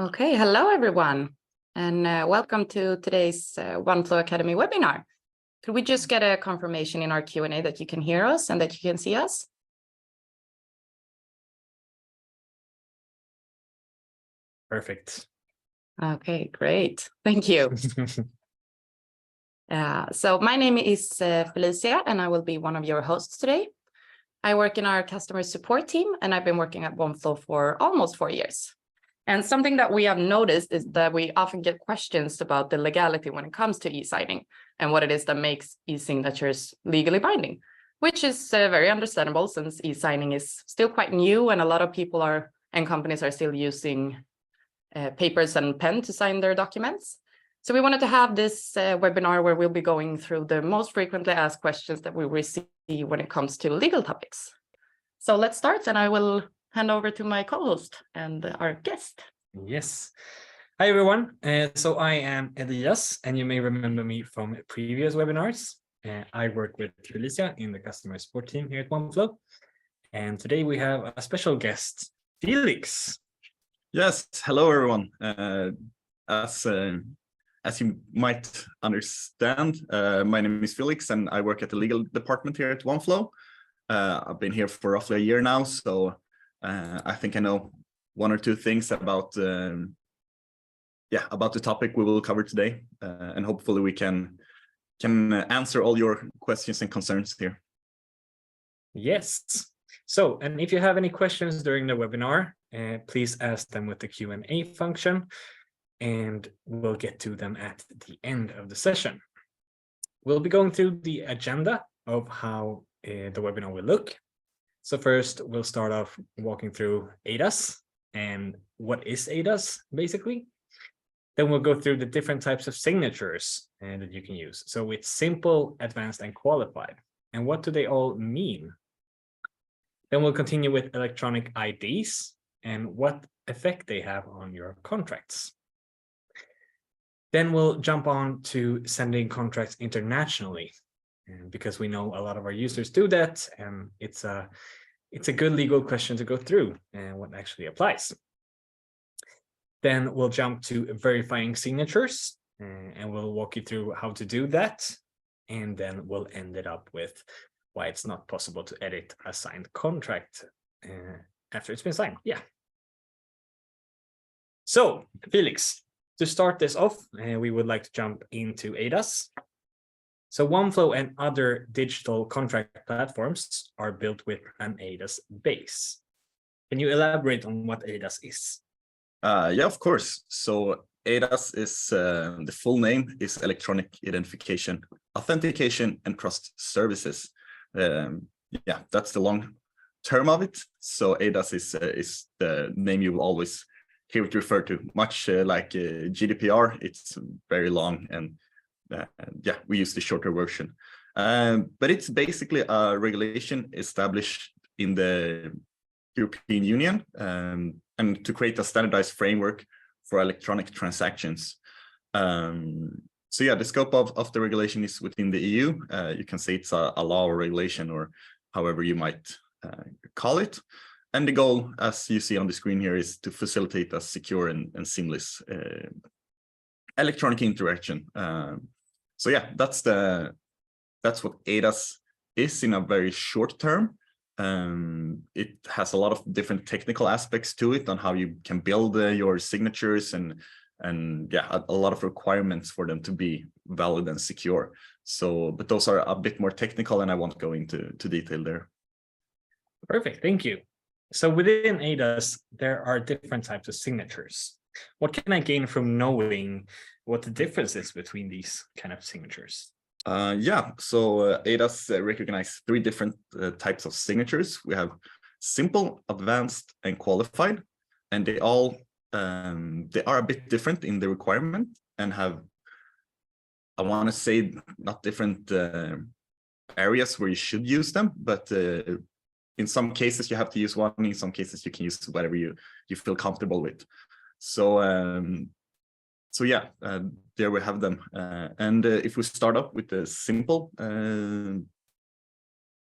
Okay, hello everyone, and welcome to today's Oneflow Academy webinar. Could we just get a confirmation in our Q&A that you can hear us and that you can see us? Perfect. Okay, great. Thank you. So my name is Felicia, and I will be one of your hosts today. I work in our customer support team, and I've been working at Oneflow for almost 4 years. And something that we have noticed is that we often get questions about the legality when it comes to e-signing and what it is that makes e-signatures legally binding, which is very understandable since e-signing is still quite new and a lot of people and companies are still using papers and pen to sign their documents. So we wanted to have this webinar where we'll be going through the most frequently asked questions that we receive when it comes to legal topics. So let's start, and I will hand over to my co-host and our guest. Yes. Hi, everyone. So I am Elias, and you may remember me from previous webinars. I work with Felicia in the customer support team here at Oneflow. And today we have a special guest, Felix. Yes, hello, everyone. As you might understand, my name is Felix, and I work at the legal department here at Oneflow. I've been here for roughly a year now, so I think I know one or two things about the topic we will cover today, and hopefully we can answer all your questions and concerns here. Yes. So, and if you have any questions during the webinar, please ask them with the Q&A function, and we'll get to them at the end of the session. We'll be going through the agenda of how the webinar will look. So first, we'll start off walking through eIDAS and what is eIDAS, basically. Then we'll go through the different types of signatures that you can use. So it's simple, advanced, and qualified. And what do they all mean? Then we'll continue with electronic IDs and what effect they have on your contracts. Then we'll jump on to sending contracts internationally, because we know a lot of our users do that, and it's a good legal question to go through and what actually applies. Then we'll jump to verifying signatures, and we'll walk you through how to do that, and then we'll end it up with why it's not possible to edit a signed contract after it's been signed. Yeah. So, Felix, to start this off, we would like to jump into eIDAS. So Oneflow and other digital contract platforms are built with an eIDAS base. Can you elaborate on what eIDAS is? Yeah, of course. So eIDAS is the full name is Electronic Identification, Authentication, and Trust Services. Yeah, that's the long term of it. So eIDAS is the name you will always hear it referred to, much like GDPR. It's very long, and yeah, we use the shorter version. But it's basically a regulation established in the European Union, and to create a standardized framework for electronic transactions. So yeah, the scope of the regulation is within the EU. You can say it's a law or regulation, or however you might call it. And the goal, as you see on the screen here, is to facilitate a secure and seamless electronic interaction. So yeah, that's what eIDAS is in a very short term. It has a lot of different technical aspects to it on how you can build your signatures, and yeah, a lot of requirements for them to be valid and secure. So, but those are a bit more technical, and I won't go into detail there. Perfect, thank you. So within eIDAS, there are different types of signatures. What can I gain from knowing what the difference is between these kind of signatures? Yeah, so eIDAS recognize 3 different types of signatures. We have simple, advanced, and qualified, and they are a bit different in the requirement and have, I want to say, not different areas where you should use them, but in some cases you have to use one. In some cases you can use whatever you feel comfortable with. So so yeah, there we have them. And if we start up with the simple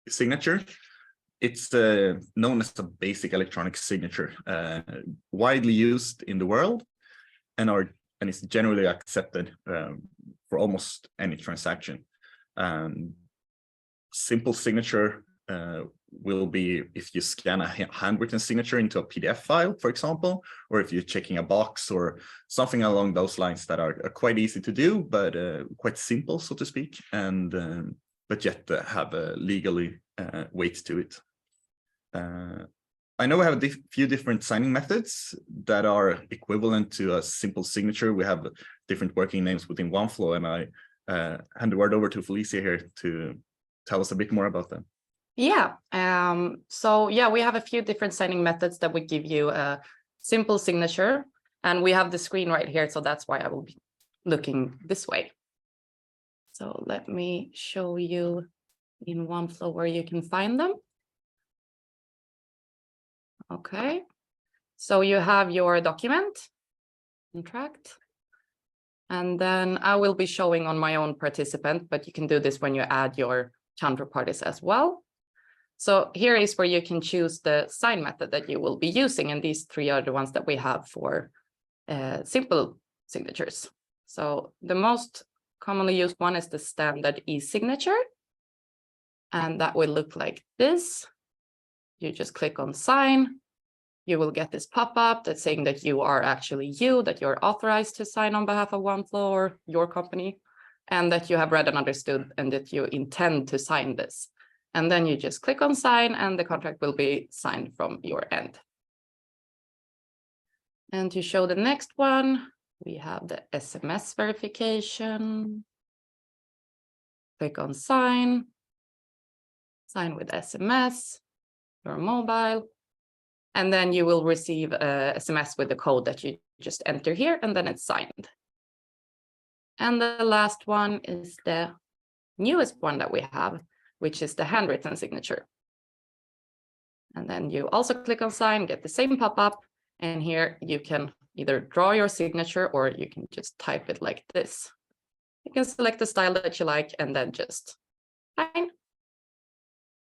signature, it's known as a basic electronic signature, widely used in the world. and it's generally accepted for almost any transaction. Simple signature will be if you scan a handwritten signature into a PDF file, for example, or if you're checking a box or something along those lines that are quite easy to do, but quite simple, so to speak, and but yet have a legally weight to it. I know we have a few different signing methods that are equivalent to a simple signature. We have different working names within Oneflow, and I hand the word over to Felicia here to tell us a bit more about them. Yeah, so yeah, we have a few different signing methods that would give you a simple signature, and we have the screen right here, so that's why I will be looking this way. So let me show you in Oneflow where you can find them. Okay, so you have your document, contract, and then I will be showing on my own participant, but you can do this when you add your counterparties as well. So here is where you can choose the sign method that you will be using, and these three are the ones that we have for simple signatures. So the most commonly used one is the standard e-signature, and that will look like this. You just click on sign. You will get this pop-up that's saying that you are actually you, that you're authorized to sign on behalf of Oneflow or your company, and that you have read and understood and that you intend to sign this. And then you just click on sign and the contract will be signed from your end. And to show the next one, we have the SMS verification. Click on sign, sign with SMS, your mobile, and then you will receive a SMS with the code that you just enter here, and then it's signed. And the last one is the newest one that we have, which is the handwritten signature. And then you also click on sign, get the same pop-up, and here you can either draw your signature or you can just type it like this. You can select the style that you like and then just sign.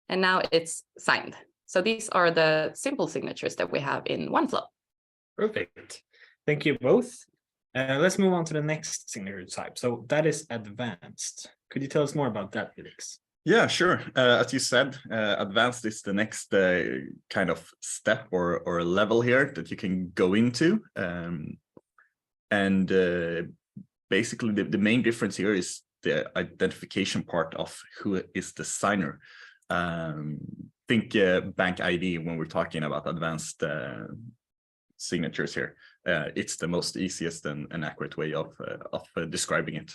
And now it's signed. So these are the simple signatures that we have in Oneflow. Perfect. Thank you both. Let's move on to the next signature type. So that is advanced. Could you tell us more about that, Felix? Yeah, sure. As you said, advanced is the next kind of step or level here that you can go into. Basically, the main difference here is the identification part of who is the signer. Think bank ID when we're talking about advanced signatures here. It's the most easiest and accurate way of describing it.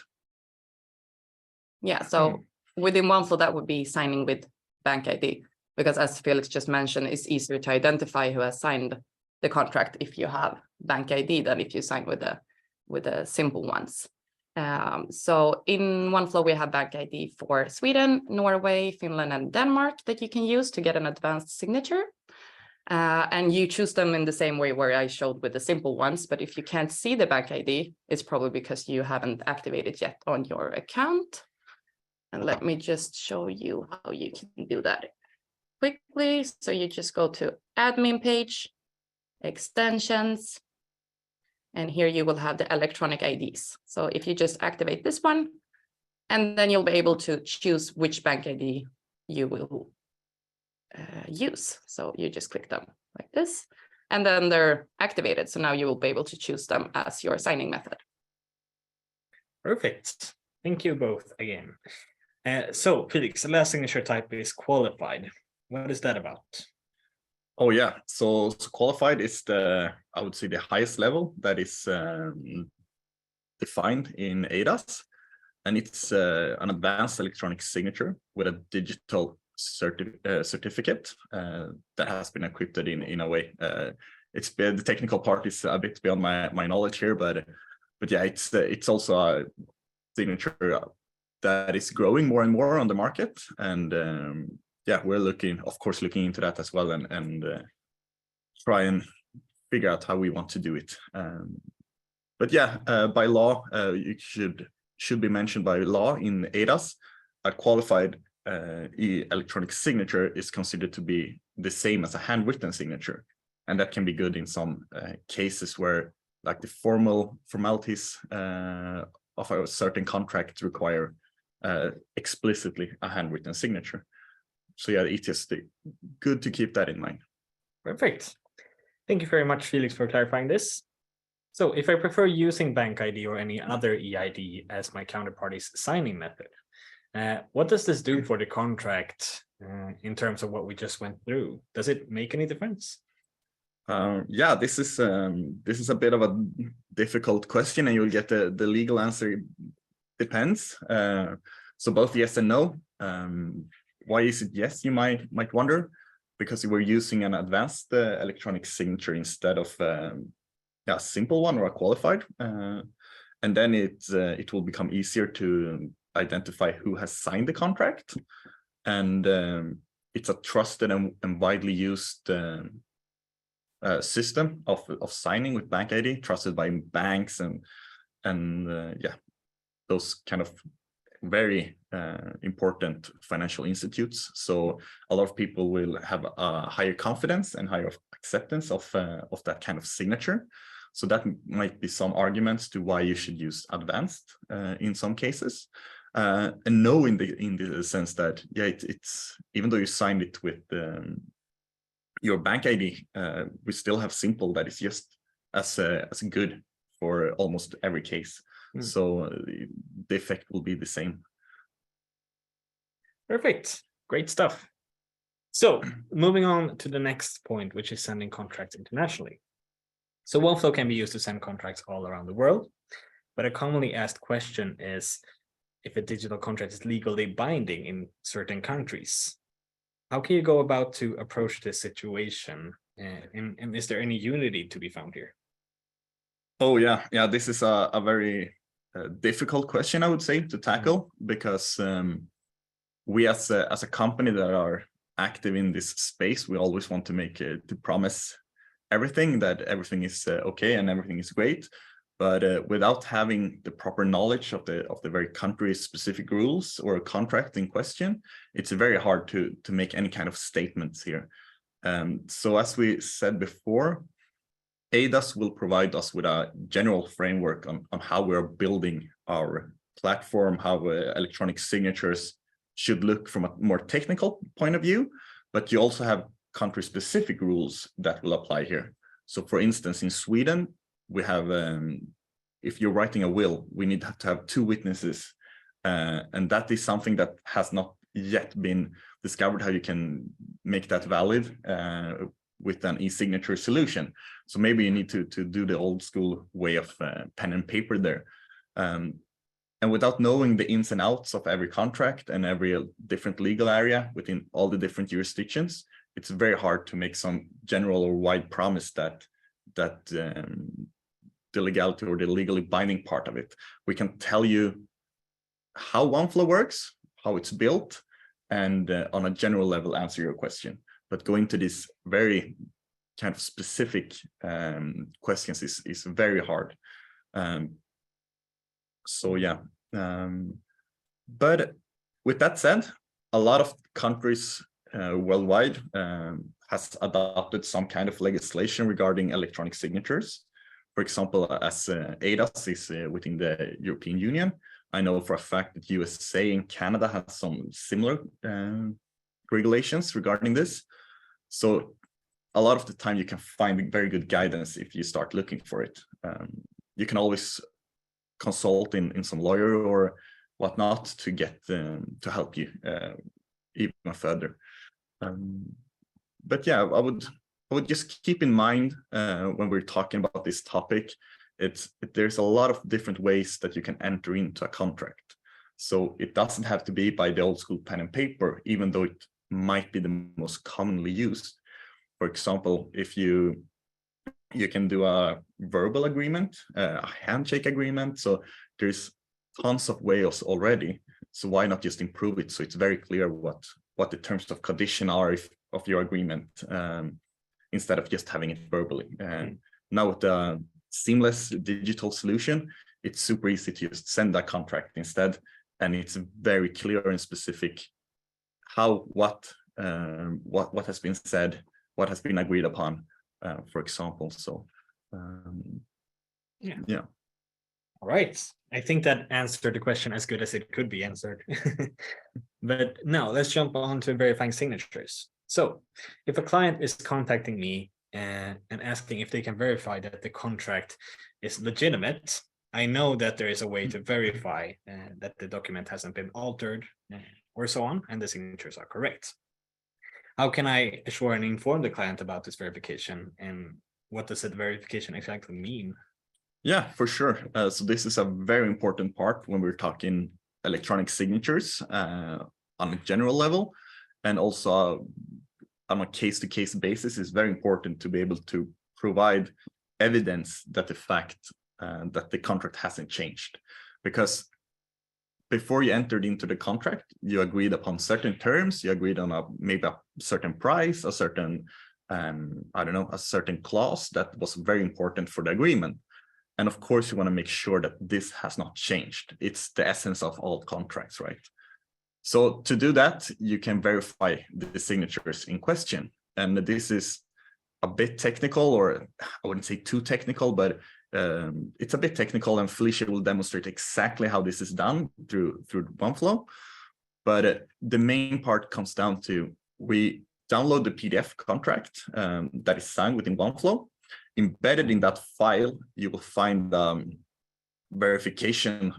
Yeah, so within Oneflow, that would be signing with bank ID, because as Felix just mentioned, it's easier to identify who has signed the contract if you have bank ID than if you sign with the simple ones. So in Oneflow, we have bank ID for Sweden, Norway, Finland, and Denmark that you can use to get an advanced signature. And you choose them in the same way where I showed with the simple ones. But if you can't see the bank ID, it's probably because you haven't activated yet on your account. And let me just show you how you can do that quickly. So you just go to admin page, extensions, and here you will have the electronic IDs. So if you just activate this one, and then you'll be able to choose which bank ID you will use. So you just click them like this, and then they're activated. So now you will be able to choose them as your signing method. Perfect. Thank you both again. So Felix, the last signature type is qualified. What is that about? Oh yeah, so qualified is I would say the highest level that is defined in eIDAS, and it's an advanced electronic signature with a digital certificate that has been encrypted in a way. It's the technical part is a bit beyond my knowledge here, but yeah, it's also a signature that is growing more and more on the market, and yeah, we're looking into that as well, and try and figure out how we want to do it. But yeah, by law, you should be mentioned by law in eIDAS. A qualified electronic signature is considered to be the same as a handwritten signature, and that can be good in some cases where like the formalities of a certain contract require explicitly a handwritten signature. So yeah, it's just good to keep that in mind. Perfect. Thank you very much, Felix, for clarifying this. So if I prefer using Bank ID or any other eID as my counterparty's signing method, what does this do for the contract in terms of what we just went through? Does it make any difference? Yeah, this is a bit of a difficult question, and you'll get the legal answer. Depends. So both yes and no. Why is it yes? You might wonder, because we're using an advanced electronic signature instead of a simple one or a qualified, and then it will become easier to identify who has signed the contract, and it's a trusted and widely used system of signing with Bank ID, trusted by banks and yeah, those kind of very important financial institutes. So a lot of people will have a higher confidence and higher acceptance of that kind of signature. So that might be some arguments to why you should use advanced in some cases. And no, in the sense that yeah, it's even though you signed it with your Bank ID, we still have simple that is just as good for almost every case. So the effect will be the same. Perfect. Great stuff. So moving on to the next point, which is sending contracts internationally. So Oneflow can be used to send contracts all around the world, but a commonly asked question is if a digital contract is legally binding in certain countries. How can you go about to approach this situation? And is there any unity to be found here? Oh yeah, this is a very difficult question, I would say, to tackle, because we as a company that are active in this space, we always want to to promise everything, that everything is okay and everything is great, but without having the proper knowledge of the very country specific rules or a contract in question, it's very hard to make any kind of statements here. So as we said before, eIDAS will provide us with a general framework on how we're building our platform, how electronic signatures should look from a more technical point of view, but you also have country-specific rules that will apply here. So for instance, in Sweden, we have, if you're writing a will, we need to have 2 witnesses, and that is something that has not yet been discovered, how you can make that valid with an e-signature solution. So maybe you need to do the old school way of pen and paper there. And without knowing the ins and outs of every contract and every different legal area within all the different jurisdictions, it's very hard to make some general or wide promise that the legality or the legally binding part of it. We can tell you how Oneflow works, how it's built, and on a general level answer your question. But going to these very kind of specific questions is very hard. So yeah, but with that said, a lot of countries worldwide has adopted some kind of legislation regarding electronic signatures. For example, as eIDAS is within the European Union, I know for a fact that USA and Canada have some similar regulations regarding this. So a lot of the time you can find very good guidance if you start looking for it. You can always consult in some lawyer or whatnot to get to help you even further. But yeah, I would just keep in mind when we're talking about this topic, there's a lot of different ways that you can enter into a contract. So it doesn't have to be by the old school pen and paper, even though it might be the most commonly used. For example, if you can do a verbal agreement, a handshake agreement. So there's tons of ways already. So why not just improve it so it's very clear what the terms of condition are of your agreement, instead of just having it verbally. And now with the seamless digital solution, it's super easy to just send that contract instead, and it's very clear and specific what has been said, what has been agreed upon, for example. So Yeah. All right. I think that answered the question as good as it could be answered. But now let's jump on to verifying signatures. So if a client is contacting me and asking if they can verify that the contract is legitimate, I know that there is a way to verify that the document hasn't been altered or so on, and the signatures are correct. How can I assure and inform the client about this verification, and what does that verification exactly mean? Yeah, for sure. So this is a very important part when we're talking electronic signatures on a general level, and also on a case-to-case basis. It's very important to be able to provide evidence that the fact that the contract hasn't changed, because before you entered into the contract, you agreed upon certain terms, you agreed on maybe a certain price, a certain I don't know, a certain clause that was very important for the agreement. And of course, you want to make sure that this has not changed. It's the essence of all contracts, right? So to do that, you can verify the signatures in question. And this is a bit technical, or I wouldn't say too technical, but it's a bit technical, and Felicia will demonstrate exactly how this is done through Oneflow. But the main part comes down to, we download the PDF contract that is signed within Oneflow. Embedded in that file, you will find verification,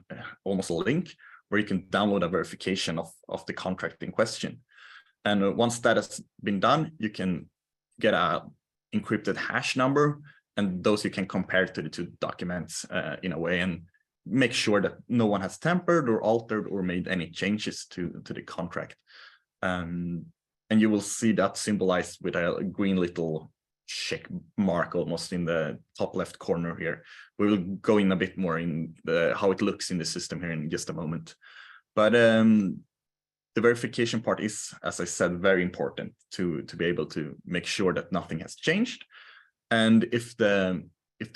almost a link, where you can download a verification of the contract in question. And once that has been done, you can get a encrypted hash number, and those you can compare to the two documents in a way, and make sure that no one has tampered or altered or made any changes to the contract. And you will see that symbolized with a green little check mark almost in the top left corner here. We will go in a bit more in how it looks in the system here in just a moment. But the verification part is, as I said, very important to be able to make sure that nothing has changed. And if there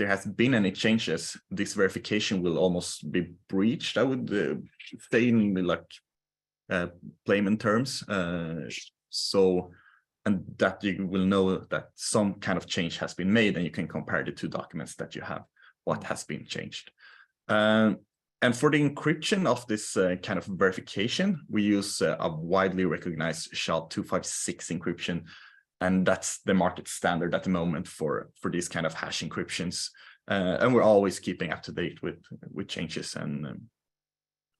has been any changes, this verification will almost be breached, I would say, in like layman terms. And that you will know that some kind of change has been made, and you can compare the two documents that you have, what has been changed. And for the encryption of this kind of verification, we use a widely recognized SHA-256 encryption, and that's the market standard at the moment for these kind of hash encryptions. And we're always keeping up to date with changes and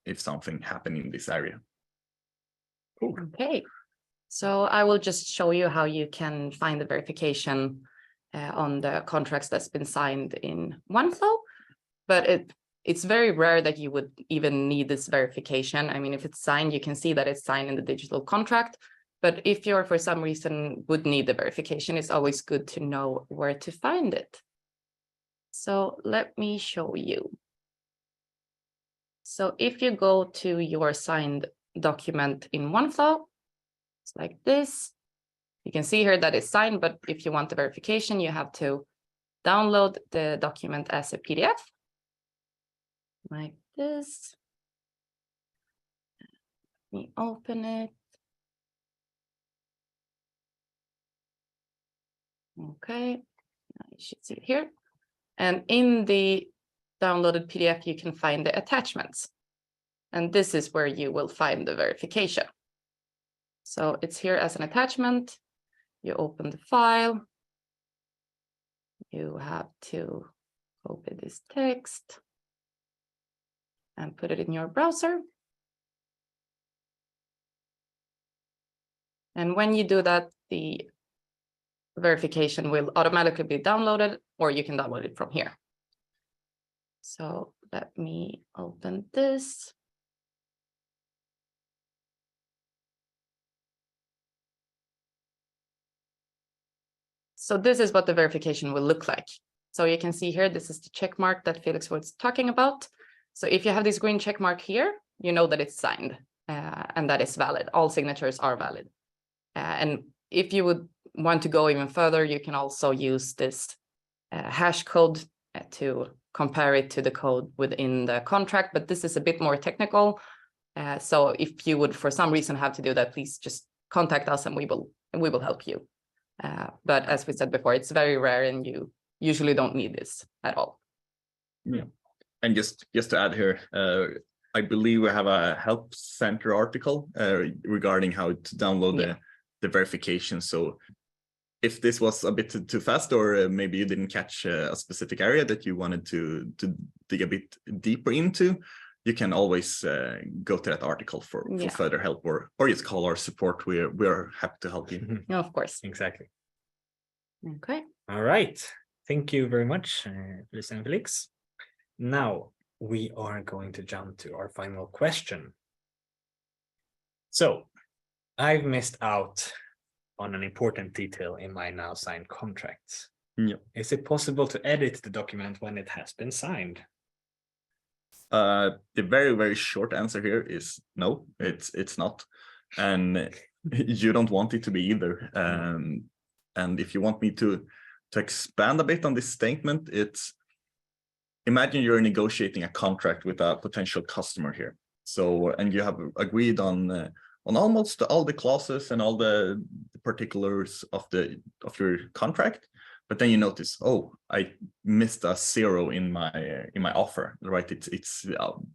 if something happened in this area. Cool. Okay. So I will just show you how you can find the verification on the contracts that's been signed in Oneflow, but it's very rare that you would even need this verification. I mean, if it's signed, you can see that it's signed in the digital contract, but if you're for some reason would need the verification, it's always good to know where to find it. So let me show you. So if you go to your signed document in Oneflow, it's like this. You can see here that it's signed, but if you want the verification, you have to download the document as a PDF, like this. Let me open it. Okay, now you should see it here. And in the downloaded PDF, you can find the attachments. And this is where you will find the verification. So it's here as an attachment. You open the file. You have to copy this text and put it in your browser. And when you do that, the verification will automatically be downloaded, or you can download it from here. So let me open this. So this is what the verification will look like. So you can see here, this is the check mark that Felix was talking about. So if you have this green check mark here, you know that it's signed and that is valid. All signatures are valid. And if you would want to go even further, you can also use this hash code to compare it to the code within the contract. But this is a bit more technical. So if you would, for some reason, have to do that, please just contact us and we will help you. But as we said before, it's very rare and you usually don't need this at all. Yeah. And just to add here, I believe we have a help center article regarding how to download the verification. So if this was a bit too fast, or maybe you didn't catch a specific area that you wanted to dig a bit deeper into, you can always go to that article for further help, or just call our support. We're happy to help you. Yeah, of course. Exactly. Okay. All right. Thank you very much, Felicia and Felix. Now we are going to jump to our final question. So I've missed out on an important detail in my now signed contracts. Yeah. Is it possible to edit the document when it has been signed? The very, very short answer here is no, it's not. And you don't want it to be either. And if you want me to expand a bit on this statement, it's, imagine you're negotiating a contract with a potential customer here. So, and you have agreed on almost all the clauses and all the particulars of your contract, but then you notice, oh, I missed a 0 in my offer, right? It's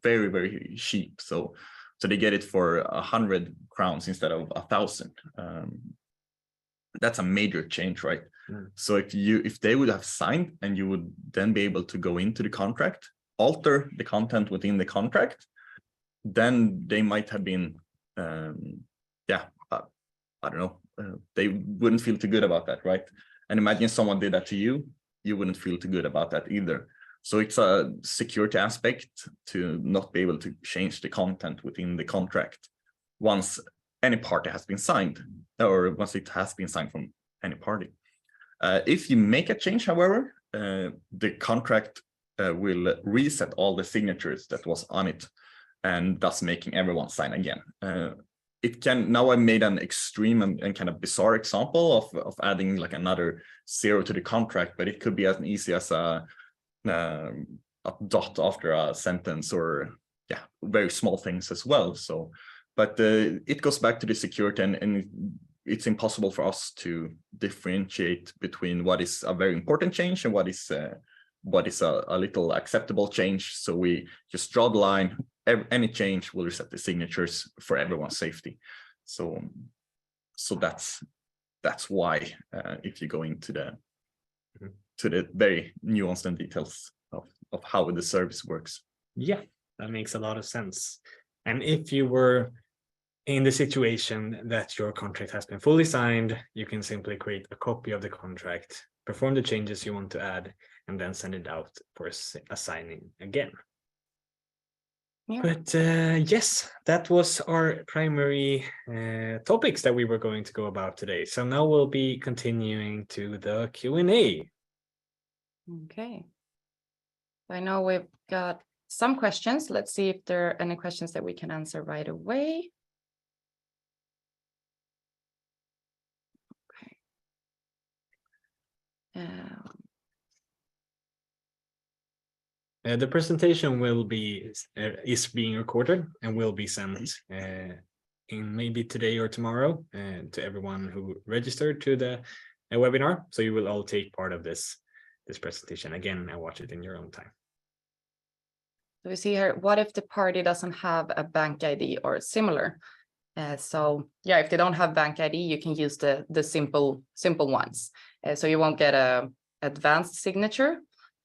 very, very cheap. So they get it for 100 crowns instead of 1,000. That's a major change, right? So if they would have signed, and you would then be able to go into the contract, alter the content within the contract, then they might have been, I don't know, they wouldn't feel too good about that, right? And imagine someone did that to you, you wouldn't feel too good about that either. So it's a security aspect to not be able to change the content within the contract once any party has been signed, or once it has been signed from any party. If you make a change, however, the contract will reset all the signatures that was on it, and thus making everyone sign again. It can, now I made an extreme and kind of bizarre example of adding like another 0 to the contract, but it could be as easy as a dot after a sentence, or very small things as well. So, but it goes back to the security, and it's impossible for us to differentiate between what is a very important change and what is a little acceptable change. So we just draw the line. Any change will reset the signatures for everyone's safety. So that's why if you go into the very nuanced and details of how the service works. Yeah, that makes a lot of sense. And if you were in the situation that your contract has been fully signed, you can simply create a copy of the contract, perform the changes you want to add, and then send it out for a signing again. Yeah. But yes, that was our primary topics that we were going to go about today. So now we'll be continuing to the Q&A. Okay. I know we've got some questions. Let's see if there are any questions that we can answer right away. The presentation will be is being recorded and will be sent in maybe today or tomorrow to everyone who registered to the webinar. So you will all take part of this presentation again and watch it in your own time. So we see here, what if the party doesn't have a bank ID or similar? So yeah, if they don't have bank ID, you can use the simple ones. So you won't get a advanced signature,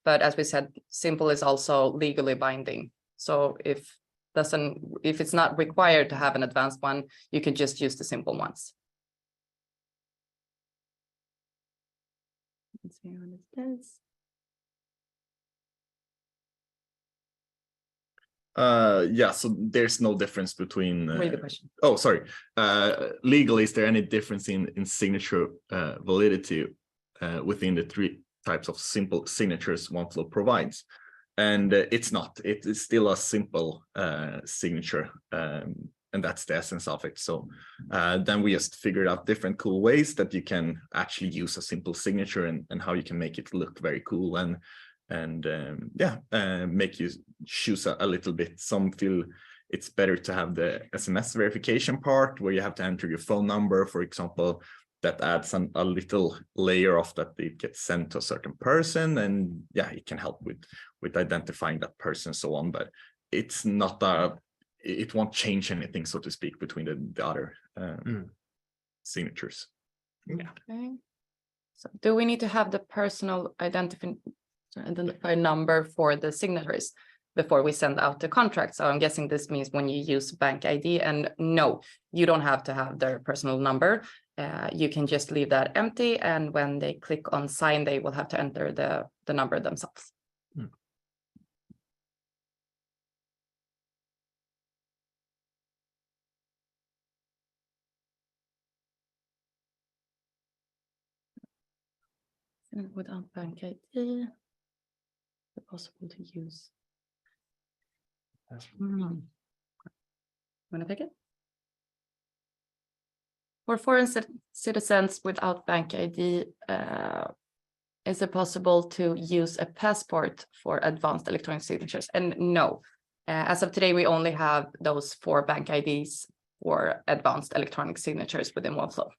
but as we said, simple is also legally binding. So if it's not required to have an advanced one, you can just use the simple ones. Let's see what it says. So there's no difference between Read the question. Oh, sorry. Legally, is there any difference in signature validity within the 3 types of simple signatures Oneflow provides? And it's not. It is still a simple signature, and that's the essence of it. So then we just figured out different cool ways that you can actually use a simple signature, and how you can make it look very cool and make you choose a little bit. Some feel it's better to have the SMS verification part where you have to enter your phone number, for example. that adds a little layer of that it gets sent to a certain person, and yeah, it can help with identifying that person and so on, but it's not it won't change anything, so to speak, between the other signatures. Yeah. Okay. So do we need to have the personal identifier number for the signatories before we send out the contract? So I'm guessing this means when you use bank ID, and no, you don't have to have their personal number. You can just leave that empty, and when they click on sign, they will have to enter the number themselves. And without bank ID, it's possible to use. Want to pick it? For foreign citizens without bank ID, is it possible to use a passport for advanced electronic signatures? And no, as of today, we only have those 4 bank IDs for advanced electronic signatures within Oneflow.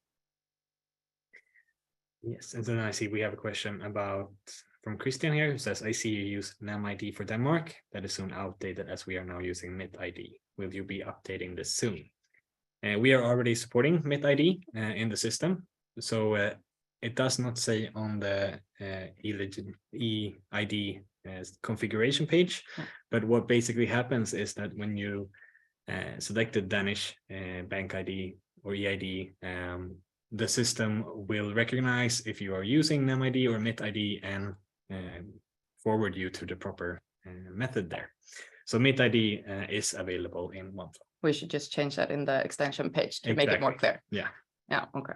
Yes, and then I see we have a question from Christian here, who says, I see you use NemID for Denmark. That is soon outdated as we are now using MitID. Will you be updating this soon? We are already supporting MitID in the system. So it does not say on the eID configuration page, but what basically happens is that when you select the Danish bank ID or eID, the system will recognize if you are using NemID or MitID and forward you to the proper method there. So MitID is available in Oneflow. We should just change that in the extension page to make it more clear. Yeah. Yeah, okay.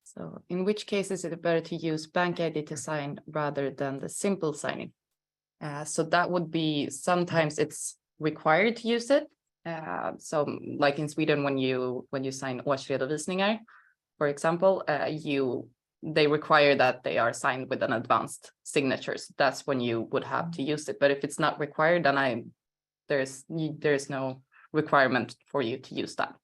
So in which case is it better to use bank ID to sign rather than the simple signing? So that would be, sometimes it's required to use it. So like in Sweden, when you sign årsredovisningar, for example, they require that they are signed with an advanced signatures. That's when you would have to use it. But if it's not required, then there's no requirement for you to use that.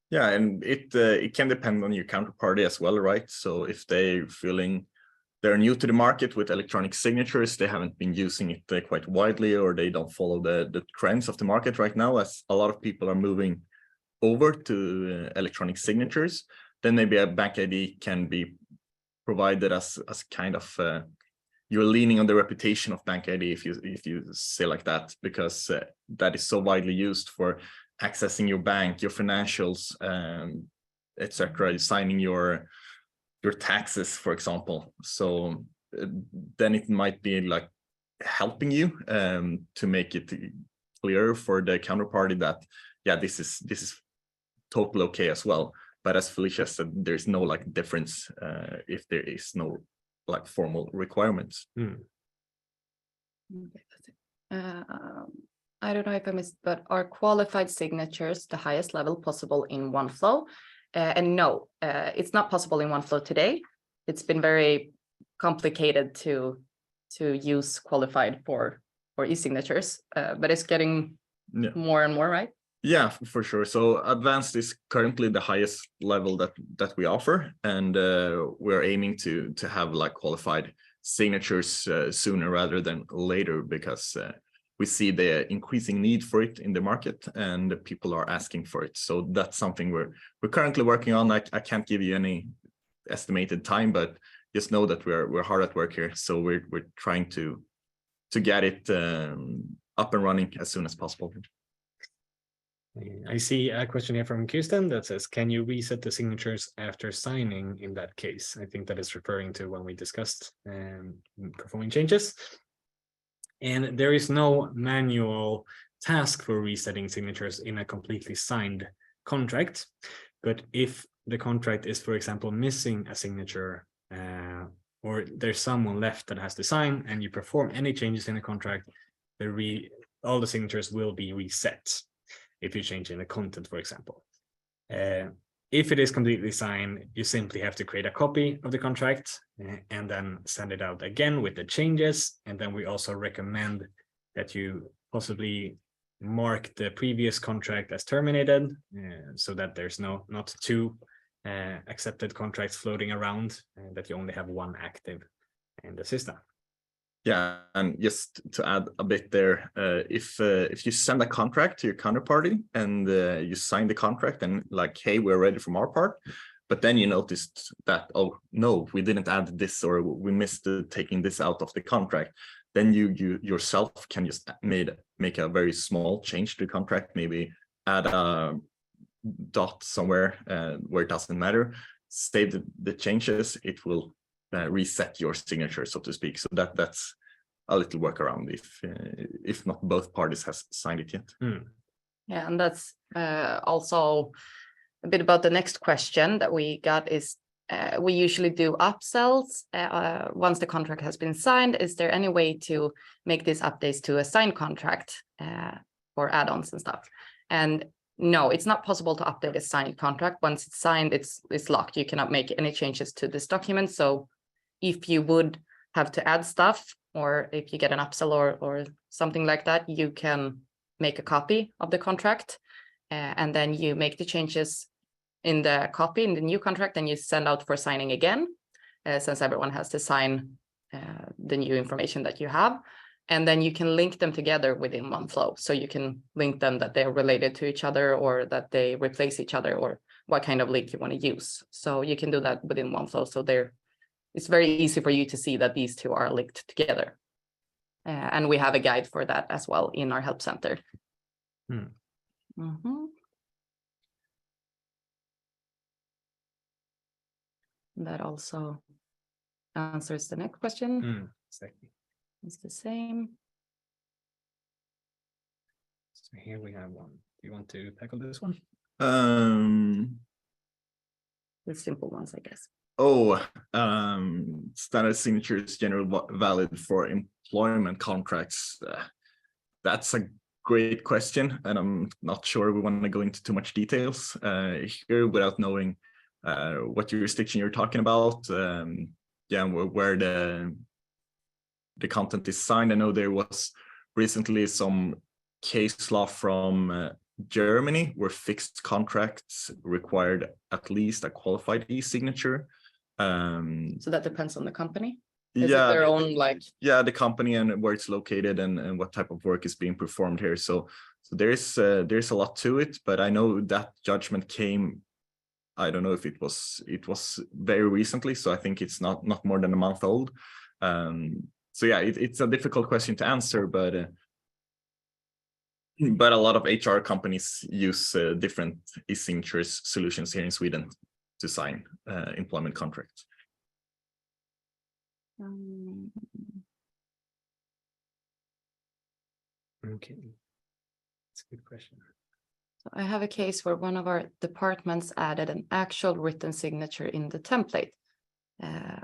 Yeah, and it can depend on your counterparty as well, right? So if they're new to the market with electronic signatures, they haven't been using it quite widely, or they don't follow the trends of the market right now, as a lot of people are moving over to electronic signatures, then maybe a bank ID can be provided as kind of you're leaning on the reputation of bank ID, if you say like that, because that is so widely used for accessing your bank, your financials, etc., signing your taxes, for example. So then it might be like helping you to make it clearer for the counterparty that, yeah, this is totally okay as well. But as Felicia said, there's no like difference if there is no like formal requirements. I don't know if I missed, but are qualified signatures the highest level possible in Oneflow? And no, it's not possible in Oneflow today. It's been very complicated to use qualified for e-signatures, but it's getting more and more, right? Yeah, for sure. So advanced is currently the highest level that we offer, and we're aiming to have like qualified signatures sooner rather than later, because we see the increasing need for it in the market, and people are asking for it. So that's something we're currently working on. I can't give you any estimated time, but just know that we're hard at work here. So we're trying to get it up and running as soon as possible. I see a question here from Kirsten that says, can you reset the signatures after signing in that case? I think that is referring to when we discussed performing changes. And there is no manual task for resetting signatures in a completely signed contract. But if the contract is, for example, missing a signature, or there's someone left that has to sign, and you perform any changes in the contract, all the signatures will be reset. If you change in the content, for example. If it is completely signed, you simply have to create a copy of the contract and then send it out again with the changes. And then we also recommend that you possibly mark the previous contract as terminated, so that there's not two accepted contracts floating around, and that you only have one active in the system. Yeah, and just to add a bit there, if you send a contract to your counterparty and you sign the contract and like, hey, we're ready from our part, but then you noticed that, oh no, we didn't add this, or we missed taking this out of the contract, then you yourself can just make a very small change to the contract, maybe add a dot somewhere where it doesn't matter, save the changes, it will reset your signature, so to speak. So that's a little workaround if not both parties has signed it yet. Yeah, and that's also a bit about the next question that we got is we usually do upsells once the contract has been signed. Is there any way to make these updates to a signed contract or add-ons and stuff? And no, it's not possible to update a signed contract. Once it's signed, it's locked. You cannot make any changes to this document. So if you would have to add stuff, or if you get an upsell or something like that, you can make a copy of the contract and then you make the changes in the copy in the new contract, and you send out for signing again, since everyone has to sign the new information that you have. And then you can link them together within Oneflow. So you can link them that they're related to each other, or that they replace each other, or what kind of link you want to use. So you can do that within Oneflow. So it's very easy for you to see that these two are linked together. And we have a guide for that as well in our help center. That also answers the next question. Exactly. It's the same. So here we have one. Do you want to tackle this one? The simple ones, I guess. Standard signatures generally valid for employment contracts. That's a great question, and I'm not sure we want to go into too much details here without knowing what jurisdiction you're talking about. Where the content is signed. I know there was recently some case law from Germany where fixed contracts required at least a qualified e-signature. So that depends on the company. Is it their own the company and where it's located and what type of work is being performed here. So there's a lot to it, but I know that judgment came, I don't know if it was very recently, so I think it's not more than a month old. So yeah, it's a difficult question to answer, but a lot of HR companies use different e-signatures solutions here in Sweden to sign employment contracts. Okay, that's a good question. So I have a case where one of our departments added an actual written signature in the template.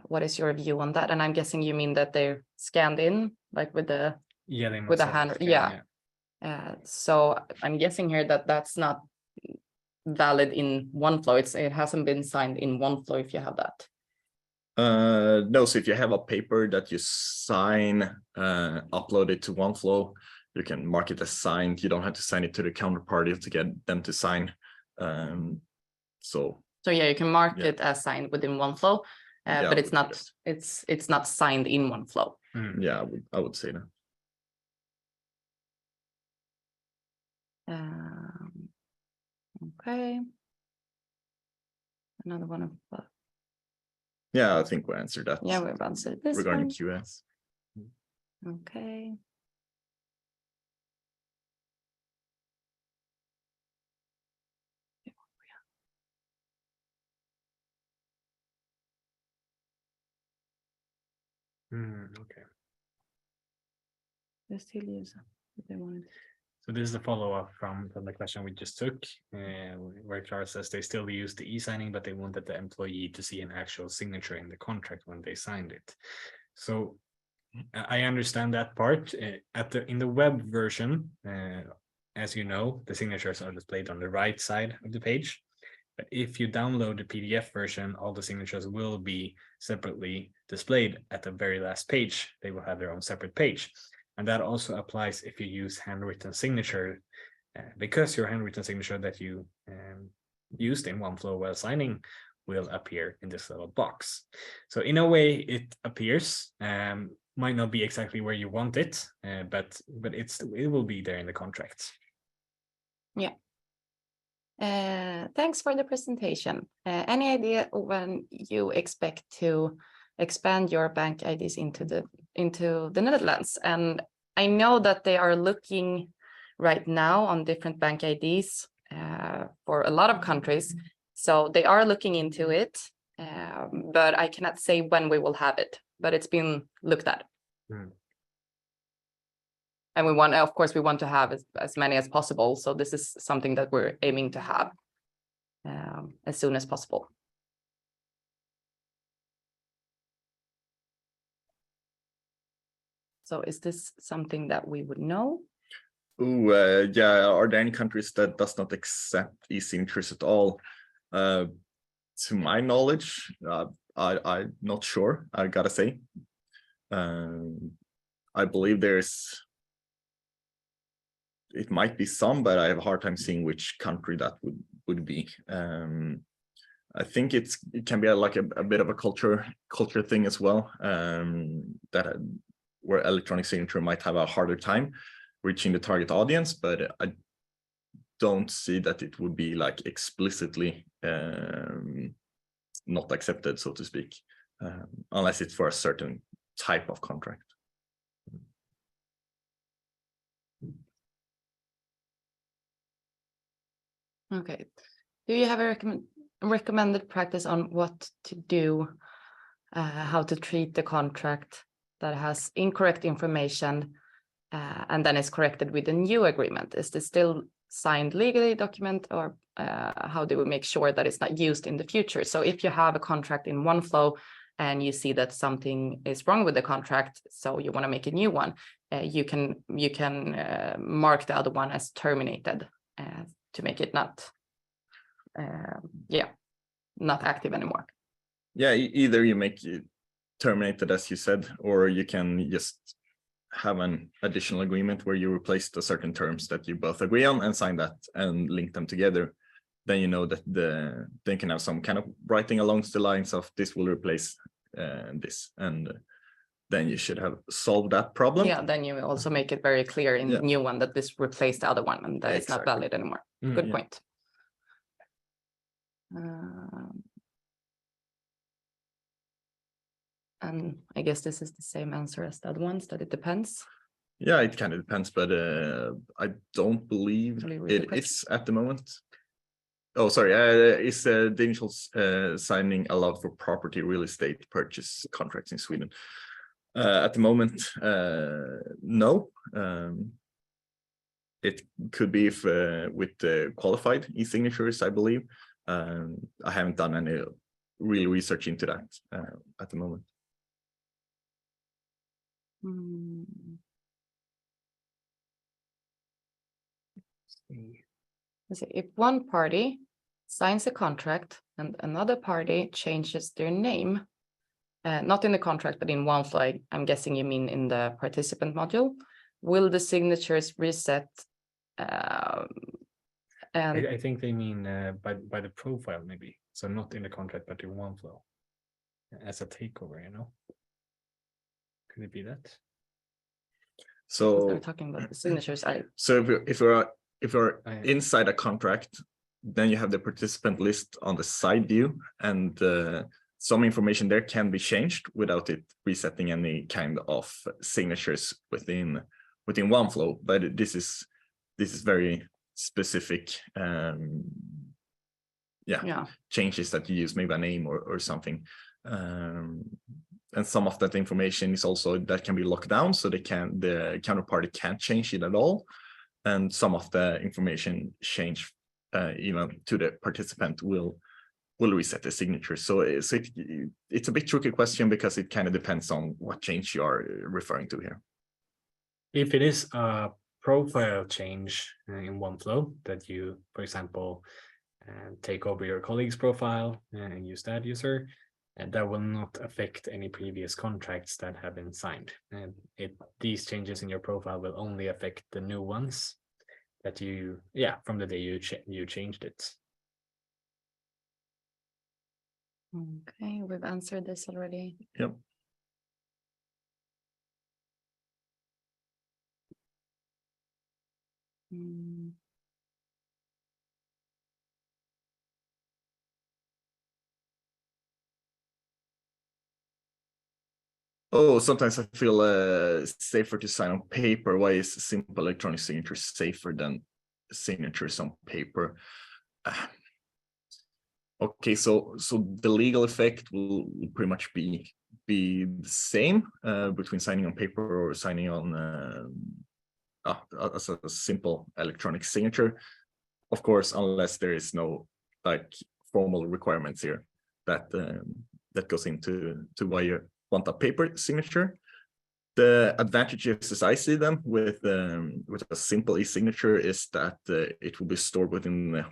What is your view on that? And I'm guessing you mean that they're scanned in, like with the hand. So I'm guessing here that that's not valid in Oneflow. It hasn't been signed in Oneflow if you have that. No, so if you have a paper that you sign, upload it to Oneflow, you can mark it as signed. You don't have to sign it to the counterparty to get them to sign. So yeah, you can mark it as signed within Oneflow, but it's not signed in Oneflow. Yeah, I would say that. Okay. Another one of yeah, I think we answered that. Yeah, we've answered this regarding one. QS. Okay. Okay. They still use it if they wanted. So this is a follow-up from the question we just took, where Clara says they still use the e-signing, but they wanted the employee to see an actual signature in the contract when they signed it. So I understand that part. In the web version, as you know, the signatures are displayed on the right side of the page. But if you download the PDF version, all the signatures will be separately displayed at the very last page. They will have their own separate page. And that also applies if you use handwritten signature, because your handwritten signature that you used in Oneflow while signing will appear in this little box. So in a way it appears, might not be exactly where you want it, but it will be there in the contract. Yeah. Thanks for the presentation. Any idea when you expect to expand your bank IDs into the Netherlands? And I know that they are looking right now on different bank IDs for a lot of countries. So they are looking into it, but I cannot say when we will have it, but it's been looked at. Mm. And we want, of course, we want to have as many as possible. So this is something that we're aiming to have as soon as possible. So is this something that we would know? Oh, yeah. Are there any countries that does not accept e-signatures at all? To my knowledge, I'm not sure, I gotta say. I believe it might be some, but I have a hard time seeing which country that would be. I think it can be like a bit of a culture thing as well, that where electronic signature might have a harder time reaching the target audience, but I don't see that it would be like explicitly not accepted, so to speak, unless it's for a certain type of contract. Okay. Do you have a recommended practice on what to do, how to treat the contract that has incorrect information and then is corrected with a new agreement? Is this still signed legally document, or how do we make sure that it's not used in the future? So if you have a contract in Oneflow and you see that something is wrong with the contract, so you want to make a new one, you can mark the other one as terminated to make it not active anymore. Yeah, either you make it terminated, as you said, or you can just have an additional agreement where you replace the certain terms that you both agree on and sign that and link them together. Then you know that they can have some kind of writing along the lines of this will replace this, and then you should have solved that problem. Yeah, then you also make it very clear in the new one that this replaced the other one and that it's not valid anymore. Good point. And I guess this is the same answer as the other ones, that it depends. Yeah, it kind of depends, but I don't believe it's at the moment. Oh, sorry. Is the initial signing allowed for property real estate purchase contracts in Sweden? At the moment, no. It could be if with the qualified e-signatures, I believe. I haven't done any real research into that at the moment. If one party signs a contract and another party changes their name, not in the contract, but in Oneflow, I'm guessing you mean in the participant module, will the signatures reset? And I think they mean by the profile, maybe. So not in the contract, but in Oneflow as a takeover, you know? Could it be that? So they're talking about the signatures. So if you're inside a contract, then you have the participant list on the side view, and some information there can be changed without it resetting any kind of signatures within Oneflow. But this is very specific changes that you use, maybe a name or something. And some of that information is also that can be locked down, so the counterparty can't change it at all. And some of the information change even to the participant will reset the signature. So it's a bit tricky question because it kind of depends on what change you are referring to here. If it is a profile change in Oneflow that you, for example, take over your colleague's profile and use that user, and that will not affect any previous contracts that have been signed. And these changes in your profile will only affect the new ones that from the day you changed it. Okay, we've answered this already. Yep. Oh, sometimes I feel safer to sign on paper. Why is simple electronic signature safer than signatures on paper? Okay, so the legal effect will pretty much be the same between signing on paper or signing on as a simple electronic signature. Of course, unless there is no like formal requirements here that goes into why you want a paper signature. The advantages as I see them with a simple e-signature is that it will be stored within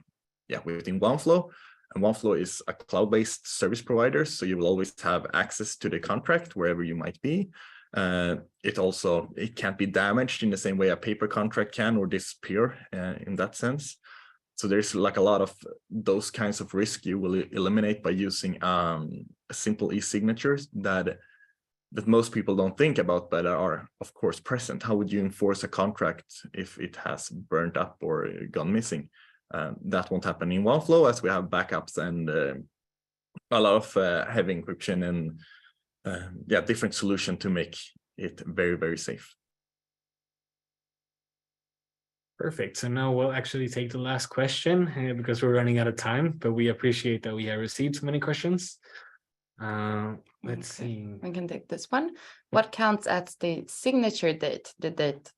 Oneflow. And Oneflow is a cloud-based service provider, so you will always have access to the contract wherever you might be. It can't be damaged in the same way a paper contract can or disappear in that sense. So there's like a lot of those kinds of risk you will eliminate by using a simple e-signatures that most people don't think about, but are of course present. How would you enforce a contract if it has burned up or gone missing? That won't happen in Oneflow, as we have backups and a lot of heavy encryption and different solution to make it very, very safe. Perfect. So now we'll actually take the last question because we're running out of time, but we appreciate that we have received so many questions. Let's see. We can take this one. What counts as the signature date? The date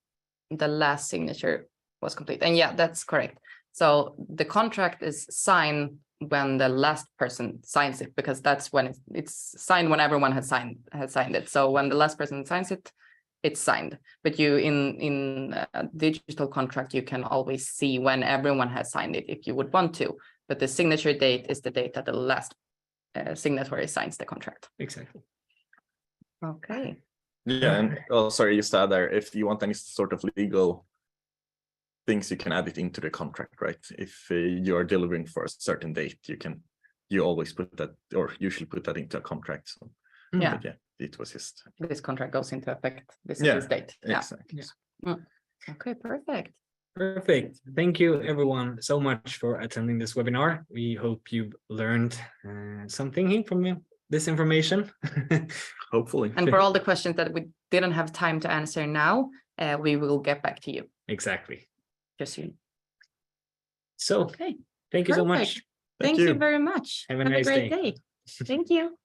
the last signature was complete. And yeah, that's correct. So the contract is signed when the last person signs it, because that's when it's signed when everyone has signed it. So when the last person signs it, it's signed. But you in a digital contract, you can always see when everyone has signed it if you would want to. But the signature date is the date that the last signatory signs the contract. Exactly. Okay. Yeah, and sorry, just to add there, if you want any sort of legal things, you can add it into the contract, right? If you are delivering for a certain date, you always put that, or usually put that into a contract. So yeah, but yeah, it was just this contract goes into effect this date. Yeah. Exactly. Yeah. Okay, perfect. Perfect. Thank you everyone so much for attending this webinar. We hope you've learned something from this information. Hopefully. And for all the questions that we didn't have time to answer now, we will get back to you. Exactly. Just soon. So Okay. thank you so much. Thank you very much. Have a nice great day. Thank you.